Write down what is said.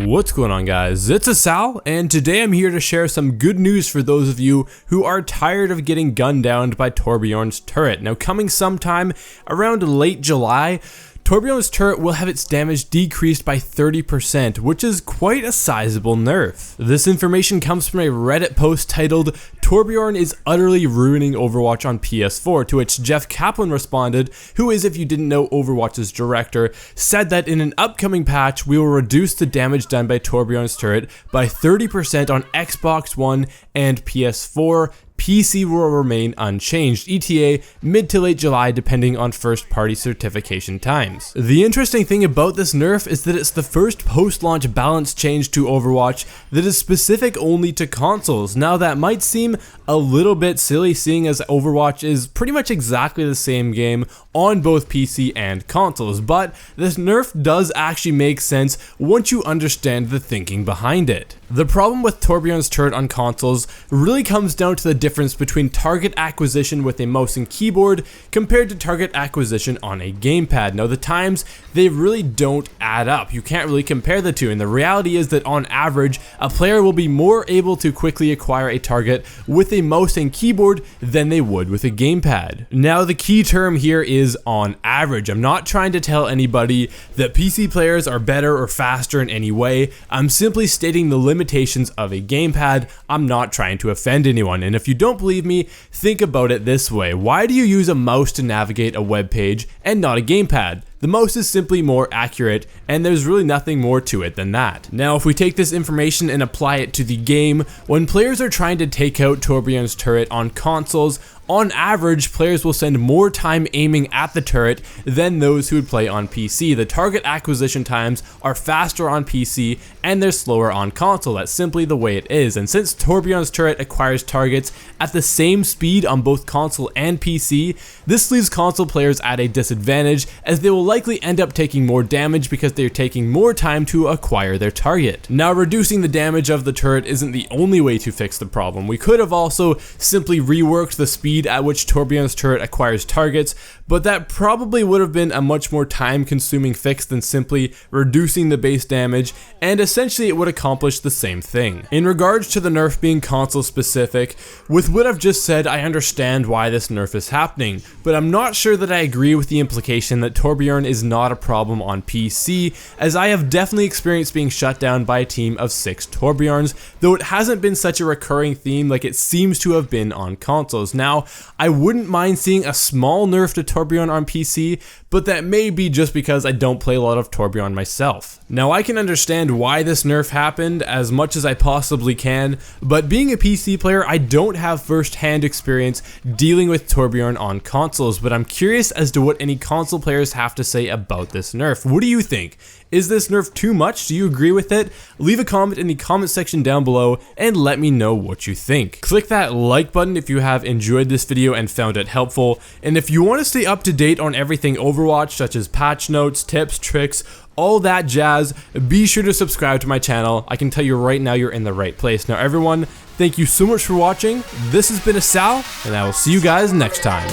What's going on, guys? It's Asal, and today I'm here to share some good news for those of you who are tired of getting gunned down by Torbjörn's turret. Now, coming sometime around late July, Torbjörn's turret will have its damage decreased by 30%, which is quite a sizable nerf. This information comes from a Reddit post titled, "Torbjörn is utterly ruining Overwatch on PS4, to which Jeff Kaplan responded, who is, if you didn't know, Overwatch's director, said that in an upcoming patch, we will reduce the damage done by Torbjörn's turret by 30% on Xbox One and PS4. PC will remain unchanged, ETA mid to late July depending on first party certification times." The interesting thing about this nerf is that it's the first post-launch balance change to Overwatch that is specific only to consoles. Now that might seem a little bit silly seeing as Overwatch is pretty much exactly the same game on both PC and consoles, but this nerf does actually make sense once you understand the thinking behind it. The problem with Torbjörn's turret on consoles really comes down to the difference between target acquisition with a mouse and keyboard compared to target acquisition on a gamepad. Now, the times, they really don't add up. You can't really compare the two, and the reality is that on average, a player will be more able to quickly acquire a target with a mouse and keyboard than they would with a gamepad. Now, the key term here is on average. I'm not trying to tell anybody that PC players are better or faster in any way. I'm simply stating the limitations of a gamepad. I'm not trying to offend anyone, and if you don't believe me, think about it this way. Why do you use a mouse to navigate a web page and not a gamepad? The mouse is simply more accurate, and there's really nothing more to it than that. Now, if we take this information and apply it to the game, when players are trying to take out Torbjörn's turret on consoles, on average, players will spend more time aiming at the turret than those who would play on PC. The target acquisition times are faster on PC and they're slower on console. That's simply the way it is. And since Torbjörn's turret acquires targets at the same speed on both console and PC, this leaves console players at a disadvantage as they will likely end up taking more damage because they're taking more time to acquire their target. Now, reducing the damage of the turret isn't the only way to fix the problem. We could have also simply reworked the speed at which Torbjörn's turret acquires targets, but that probably would have been a much more time-consuming fix than simply reducing the base damage, and essentially it would accomplish the same thing. In regards to the nerf being console-specific, with what I've just said, I understand why this nerf is happening, but I'm not sure that I agree with the implication that Torbjörn is not a problem on PC, as I have definitely experienced being shut down by a team of 6 Torbjörns, though it hasn't been such a recurring theme like it seems to have been on consoles. Now, I wouldn't mind seeing a small nerf to Torbjörn on PC, but that may be just because I don't play a lot of Torbjörn myself. Now, I can understand why this nerf happened as much as I possibly can, but being a PC player, I don't have first-hand experience dealing with Torbjörn on consoles, but I'm curious as to what any console players have to say about this nerf. What do you think? Is this nerf too much? Do you agree with it? Leave a comment in the comment section down below and let me know what you think. Click that like button if you have enjoyed this video and found it helpful, and if you want to stay up to date on everything Overwatch, such as patch notes, tips, tricks, all that jazz, be sure to subscribe to my channel. I can tell you right now you're in the right place. Now, everyone, thank you so much for watching. This has been Asal, and I will see you guys next time.